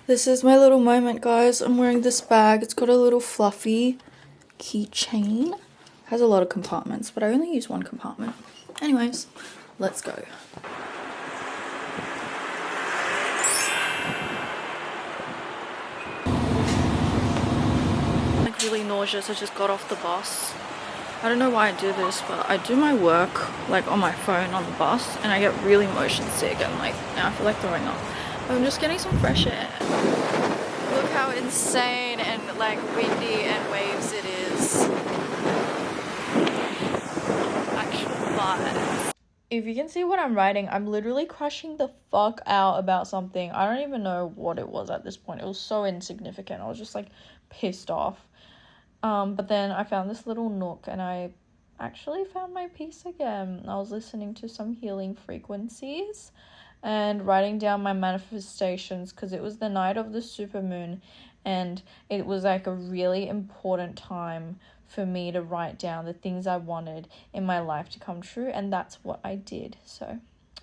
This is my little moment, guys. I'm wearing this bag. It's got a little fluffy keychain. Has a lot of compartments, but I only use one compartment. Anyways, let's go. Like really nauseous. I just got off the bus. I don't know why I do this, but I do my work like on my phone on the bus and I get really motion sick and like now I feel like throwing up. But I'm just getting some fresh air. Look how insane and like windy and waves it is. Actual vibes. If you can see what I'm writing, I'm literally crashing the fuck out about something. I don't even know what it was at this point. It was so insignificant. I was just like pissed off. But then I found this little nook and I actually found my peace again. I was listening to some healing frequencies and writing down my manifestations because it was the night of the supermoon and it was like a really important time for me to write down the things I wanted in my life to come true, and that's what I did. So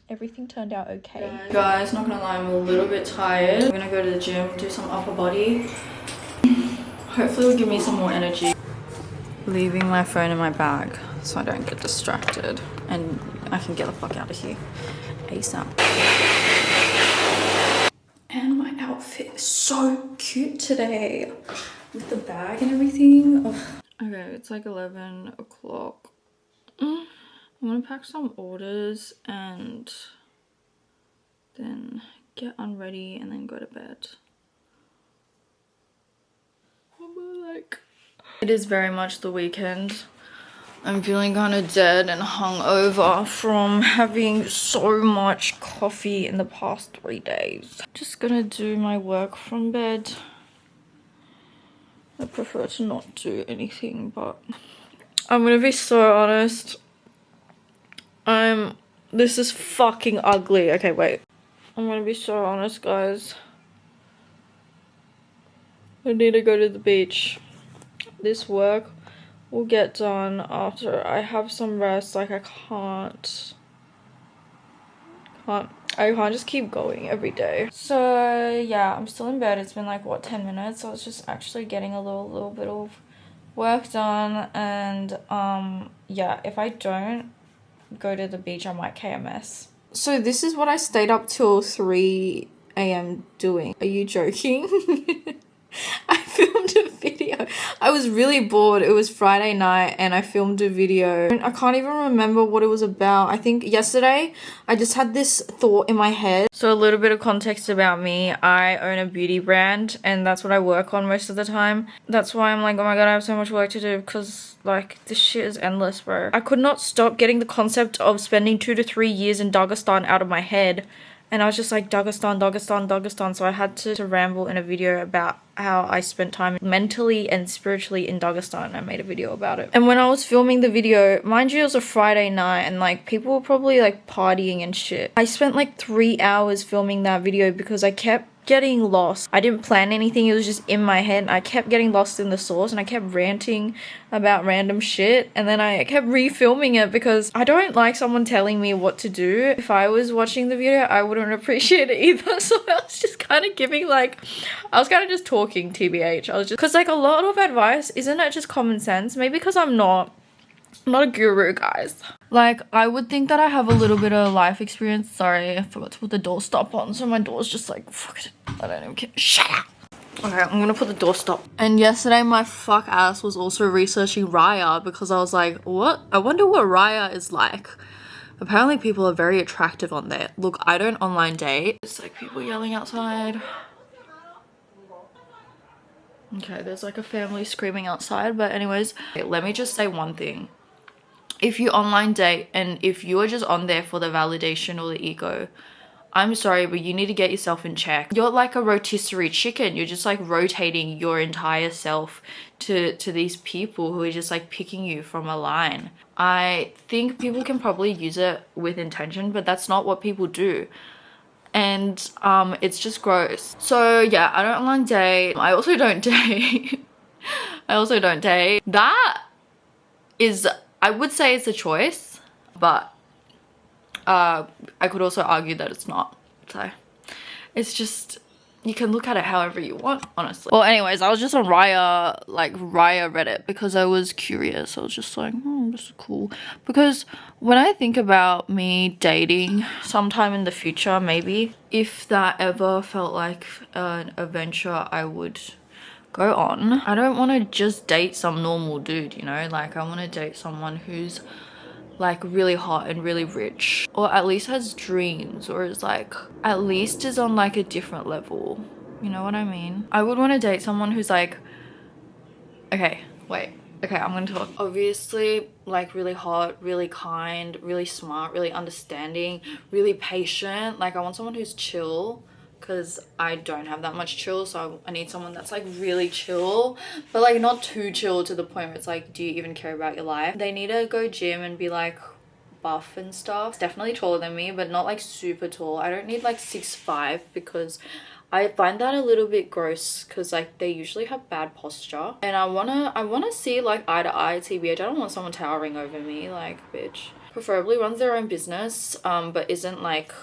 everything turned out okay. Guys, not gonna lie, I'm a little bit tired. I'm gonna go to the gym, do some upper body. Hopefully it'll give me some more energy. Leaving my phone in my bag so I don't get distracted and I can get the fuck out of here ASAP. And my outfit is so cute today with the bag and everything. Ugh. Okay, it's like 11 o'clock. I'm gonna pack some orders and then get unready and then go to bed. It is very much the weekend. I'm feeling kind of dead and hungover from having so much coffee in the past 3 days. Just gonna do my work from bed. I prefer to not do anything, but I'm gonna be so honest. This is fucking ugly. Okay, wait. I'm gonna be so honest, guys. I need to go to the beach. This work will get done after I have some rest. Like I can't just keep going every day. So yeah, I'm still in bed. It's been like what, 10 minutes. I was just actually getting a little bit of work done, and yeah, if I don't go to the beach I might KMS. So this is what I stayed up till 3 a.m. doing. Are you joking? I filmed a video. I was really bored. It was Friday night and I filmed a video. I can't even remember what it was about. I think yesterday I just had this thought in my head. So a little bit of context about me. I own a beauty brand and that's what I work on most of the time. That's why I'm like, oh my god, I have so much work to do because like this shit is endless, bro. I could not stop getting the concept of spending 2 to 3 years in Dagestan out of my head. And I was just like, Dagestan. So I had to ramble in a video about how I spent time mentally and spiritually in Dagestan. I made a video about it. And when I was filming the video, mind you, it was a Friday night and like people were probably like partying and shit. I spent like 3 hours filming that video because I kept getting lost. I didn't plan anything. It was just in my head. And I kept getting lost in the source and I kept ranting about random shit. And then I kept refilming it because I don't like someone telling me what to do. If I was watching the video, I wouldn't appreciate it either. So I was just kind of giving like, I was kind of just talking TBH. I was just, because like a lot of advice, isn't it just common sense? Maybe because I'm not a guru, guys. Like, I would think that I have a little bit of life experience. Sorry, I forgot to put the door stop on, so my door's just like, fuck it. I don't even care. Shut up! Okay, I'm gonna put the door stop. And yesterday, my fuck ass was also researching Raya because I was like, what? I wonder what Raya is like. Apparently, people are very attractive on there. Look, I don't online date. It's like people yelling outside. Okay, there's like a family screaming outside, but anyways, let me just say one thing. If you online date and if you are just on there for the validation or the ego, I'm sorry, but you need to get yourself in check. You're like a rotisserie chicken. You're just like rotating your entire self to these people who are just like picking you from a line. I think people can probably use it with intention, but that's not what people do. And it's just gross. So yeah, I don't online date. I also don't date. That is, I would say it's a choice, but I could also argue that it's not. So it's just, you can look at it however you want, honestly. Well, anyways, I was just on Raya, like Raya Reddit, because I was curious. I was just like, this is cool. Because when I think about me dating sometime in the future, maybe, if that ever felt like an adventure I would go on, I don't want to just date some normal dude, you know? Like, I want to date someone who's like really hot and really rich, or at least has dreams, or is like at least is on like a different level, you know what I mean? I would want to date someone who's like, okay, I'm gonna talk. Obviously, like really hot, really kind, really smart, really understanding, really patient. Like I want someone who's chill, because I don't have that much chill, so I need someone that's like really chill, but like not too chill to the point where it's like, do you even care about your life? They need to go gym and be like buff and stuff. Definitely taller than me, but not like super tall. I don't need like 6'5", because I find that a little bit gross, because like they usually have bad posture, and I wanna see like eye to eye, TBH. I don't want someone towering over me, like bitch. Preferably runs their own business, but isn't like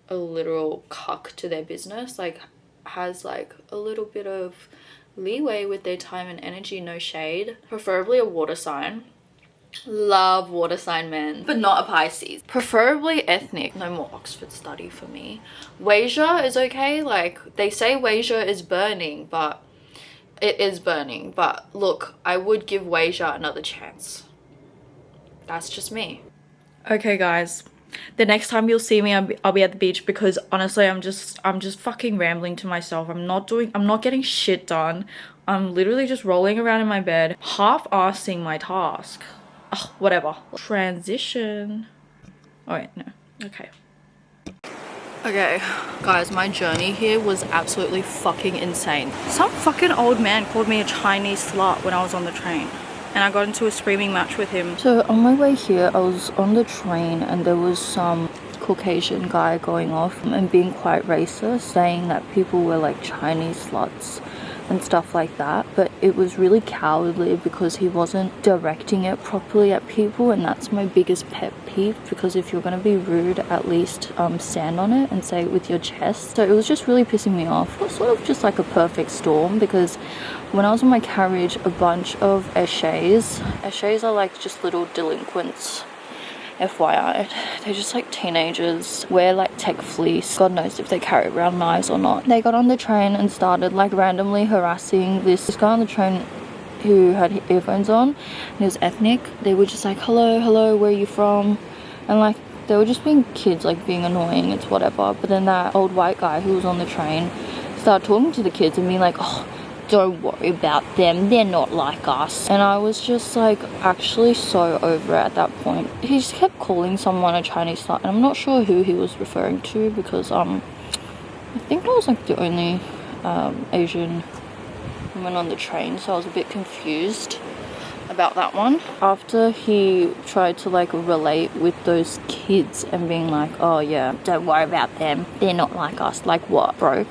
a literal cuck to their business, like has like a little bit of leeway with their time and energy, no shade. Preferably a water sign. Love water sign men, but not a Pisces. Preferably ethnic. No more Oxford study for me. Wasia is okay. Like they say Wasia is burning, but it is burning. But look, I would give Wasia another chance. That's just me. Okay guys, the next time you'll see me, I'll be at the beach, because honestly I'm just fucking rambling to myself. I'm not getting shit done. I'm literally just rolling around in my bed, half-assing my task. Ugh, whatever. Transition. Oh wait, no. Okay. Okay, guys, my journey here was absolutely fucking insane. Some fucking old man called me a Chinese slut when I was on the train, and I got into a screaming match with him. So on my way here, I was on the train and there was some Caucasian guy going off and being quite racist, saying that people were like Chinese sluts and stuff like that, but it was really cowardly because he wasn't directing it properly at people, and that's my biggest pet peeve, because if you're going to be rude, at least stand on it and say it with your chest. So it was just really pissing me off. It was sort of just like a perfect storm, because when I was in my carriage, a bunch of eshays are like just little delinquents, FYI. They're just like teenagers, wear like tech fleece. God knows if they carry around knives or not. They got on the train and started like randomly harassing this guy on the train who had earphones on, and he was ethnic. They were just like, hello, where are you from? And like they were just being kids, like being annoying, it's whatever. But then that old white guy who was on the train started talking to the kids and being like, oh, don't worry about them, they're not like us. And I was just like actually so over it at that point. He just kept calling someone a Chinese slut, and I'm not sure who he was referring to, because I think I was like the only Asian woman on the train, so I was a bit confused about that one. After he tried to like relate with those kids and being like, oh yeah, don't worry about them, they're not like us. Like what? Broke,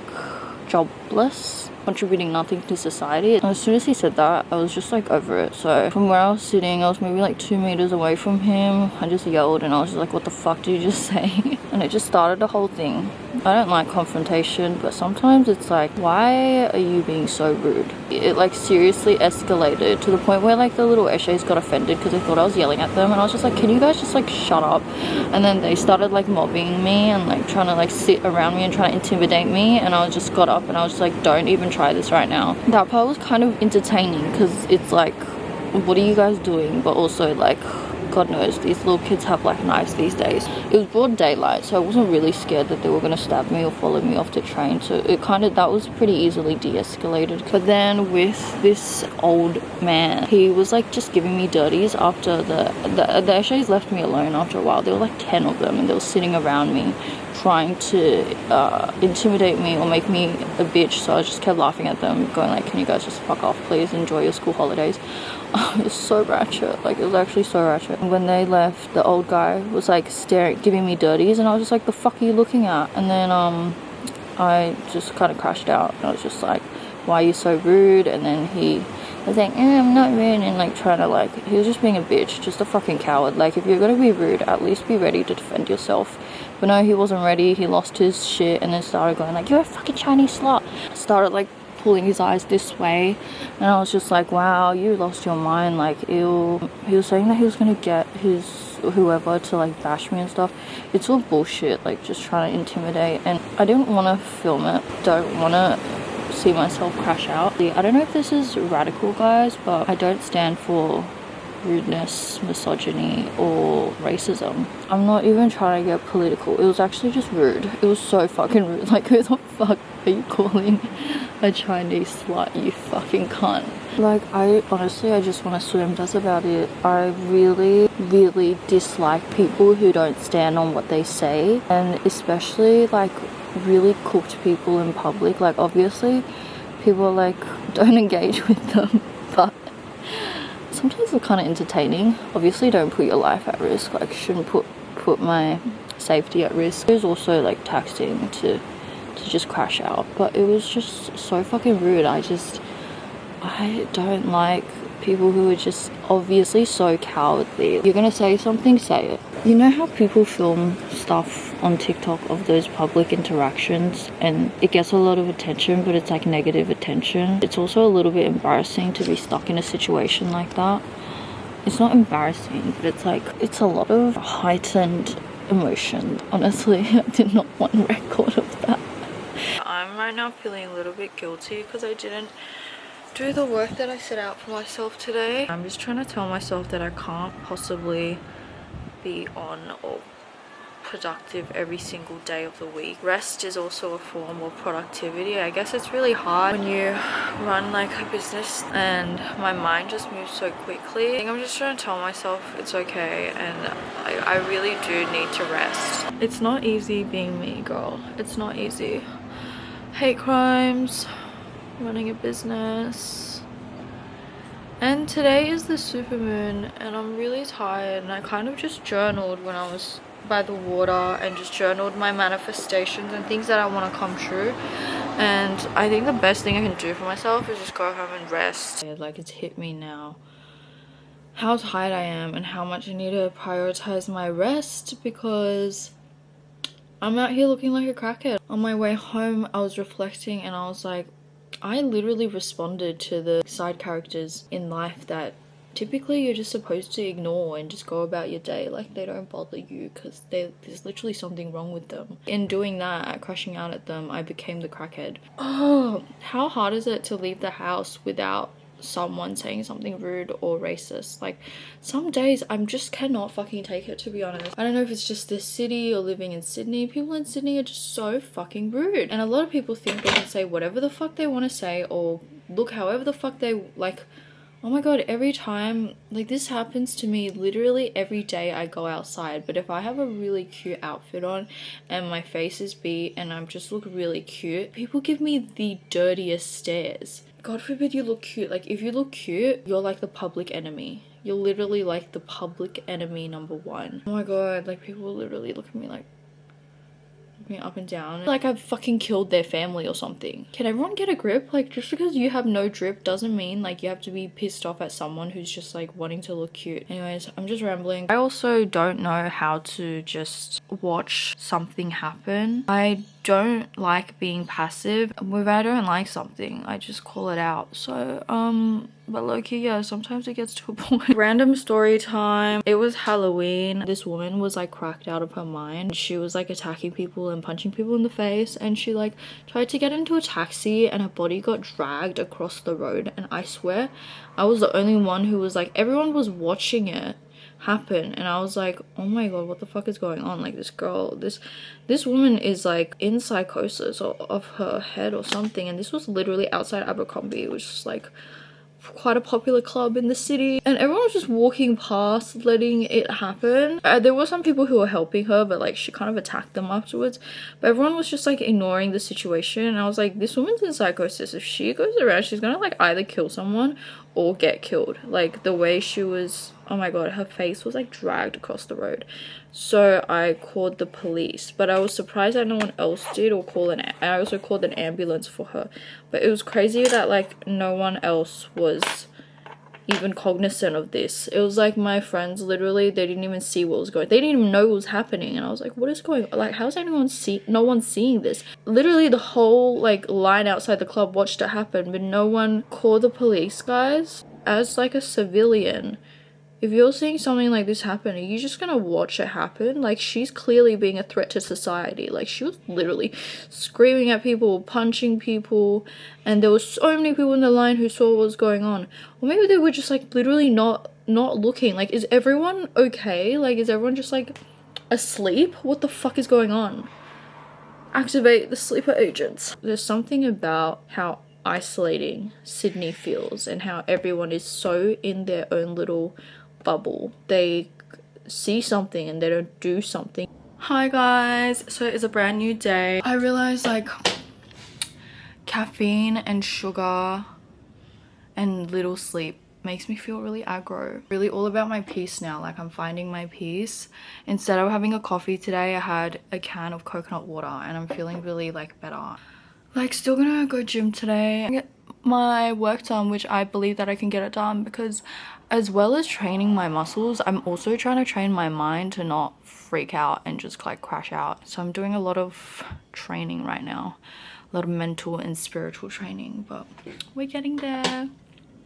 jobless, contributing nothing to society. And as soon as he said that, I was just like over it. So from where I was sitting, I was maybe like 2 meters away from him. I just yelled and I was just like, what the fuck did you just say? And it just started the whole thing. I don't like confrontation, but sometimes it's like, why are you being so rude? It like seriously escalated to the point where like the little eshays got offended because they thought I was yelling at them, and I was just like, can you guys just like shut up? And then they started like mobbing me and like trying to like sit around me and try to intimidate me, and I just got up and I was just like, don't even try this right now. That part was kind of entertaining because it's like, what are you guys doing? But also like, God knows, these little kids have like knives these days. It was broad daylight, so I wasn't really scared that they were going to stab me or follow me off the train, so it kind of, that was pretty easily de-escalated. But then with this old man, he was like just giving me dirties after the Ashays left me alone after a while. There were like 10 of them and they were sitting around me trying to intimidate me or make me a bitch, so I just kept laughing at them, going like, can you guys just fuck off please, enjoy your school holidays. It was so ratchet, like it was actually so ratchet. When they left, the old guy was like staring, giving me dirties, and I was just like, the fuck are you looking at? And then I just kind of crashed out and I was just like, why are you so rude? And then he was like, I'm not rude, and like trying to like, he was just being a bitch, just a fucking coward. Like if you're gonna be rude, at least be ready to defend yourself But no, he wasn't ready. He lost his shit and then started going like, you're a fucking Chinese slut. Started like pulling his eyes this way, and I was just like, wow, you lost your mind, like, ew. He was saying that he was gonna get his whoever to like bash me and stuff. It's all bullshit, like just trying to intimidate, and I didn't want to film it. Don't want to see myself crash out. I don't know if this is radical, guys, but I don't stand for rudeness, misogyny, or racism. I'm not even trying to get political. It was actually just rude. It was so fucking rude. Like, who the fuck are you calling a Chinese slut, you fucking cunt? Like, I just want to swim. That's about it. I really dislike people who don't stand on what they say, and especially like really cooked people in public. Like, obviously people like don't engage with them, but sometimes it's kind of entertaining. Obviously don't put your life at risk. Like, shouldn't put my safety at risk. It was also like taxing to just crash out, but it was just so fucking rude. I don't like people who are just obviously so cowardly. You're gonna say something, say it. You know how people film stuff on TikTok of those public interactions and it gets a lot of attention, but it's like negative attention. It's also a little bit embarrassing to be stuck in a situation like that. It's not embarrassing, but it's like, it's a lot of heightened emotion. Honestly, I did not want record of that. I'm right now feeling a little bit guilty because I didn't do the work that I set out for myself today. I'm just trying to tell myself that I can't possibly be on or productive every single day of the week. Rest is also a form of productivity. I guess it's really hard when you run like a business and my mind just moves so quickly. I think I'm just trying to tell myself it's okay, and I really do need to rest. It's not easy being me, girl. It's not easy. Hate crimes, running a business, and today is the supermoon and I'm really tired, and I kind of just journaled when I was by the water and just journaled my manifestations and things that I want to come true. And I think the best thing I can do for myself is just go home and rest. Like, it's hit me now how tired I am and how much I need to prioritize my rest, because I'm out here looking like a crackhead. On my way home I was reflecting and I was like, I literally responded to the side characters in life that typically you're just supposed to ignore and just go about your day like they don't bother you because there's literally something wrong with them. In doing that, crashing out at them, I became the crackhead. Oh, how hard is it to leave the house without someone saying something rude or racist? Like, some days I just cannot fucking take it, to be honest. I don't know if it's just this city or living in Sydney. People in Sydney are just so fucking rude, and a lot of people think they can say whatever the fuck they want to say or look however the fuck they like. Oh my god, every time, like, this happens to me literally every day I go outside. But if I have a really cute outfit on and my face is beat and I just look really cute, people give me the dirtiest stares. God forbid you look cute. Like, if you look cute, you're like the public enemy. You're literally like the public enemy #1. Oh my god, like, people literally look at me like, me up and down like I've fucking killed their family or something. Can everyone get a grip? Like, just because you have no drip doesn't mean like you have to be pissed off at someone who's just like wanting to look cute. Anyways, I'm just rambling. I also don't know how to just watch something happen. I don't like being passive. If I don't like something, I just call it out. So but low-key, yeah, sometimes it gets to a point. Random story time. It was Halloween. This woman was like cracked out of her mind. She was like attacking people and punching people in the face, and she like tried to get into a taxi and her body got dragged across the road. And I swear I was the only one who was like, everyone was watching it happen, and I was like, oh my god, what the fuck is going on? Like, this girl, this woman is like in psychosis or of her head or something. And this was literally outside Abercrombie, which is like quite a popular club in the city, and everyone was just walking past letting it happen. There were some people who were helping her, but like she kind of attacked them afterwards, but everyone was just like ignoring the situation. And I was like, this woman's in psychosis. If she goes around, she's gonna like either kill someone or get killed. Like, the way she was, oh my god, her face was like dragged across the road. So I called the police, but I was surprised that no one else did, or I also called an ambulance for her. But it was crazy that like no one else was even cognizant of this. It was like my friends literally, they didn't even see what was going, they didn't even know what was happening, and I was like, what is going on? Like, how's anyone no one's seeing this? Literally the whole like line outside the club watched it happen, but no one called the police, guys. As like a civilian, if you're seeing something like this happen, are you just gonna watch it happen? Like, she's clearly being a threat to society. Like, she was literally screaming at people, punching people, and there were so many people in the line who saw what was going on. Or maybe they were just like literally not looking. Like, is everyone okay? Like, is everyone just like asleep? What the fuck is going on? Activate the sleeper agents. There's something about how isolating Sydney feels and how everyone is so in their own little bubble. They see something and they don't do something. Hi guys, so it's a brand new day. I realized like caffeine and sugar and little sleep makes me feel really aggro. Really all about my peace now. Like, I'm finding my peace. Instead of having a coffee today, I had a can of coconut water and I'm feeling really like better. Like, still gonna go gym today, get my work done, which I believe that I can get it done, because as well as training my muscles, I'm also trying to train my mind to not freak out and just like crash out. So I'm doing a lot of training right now, a lot of mental and spiritual training, but we're getting there.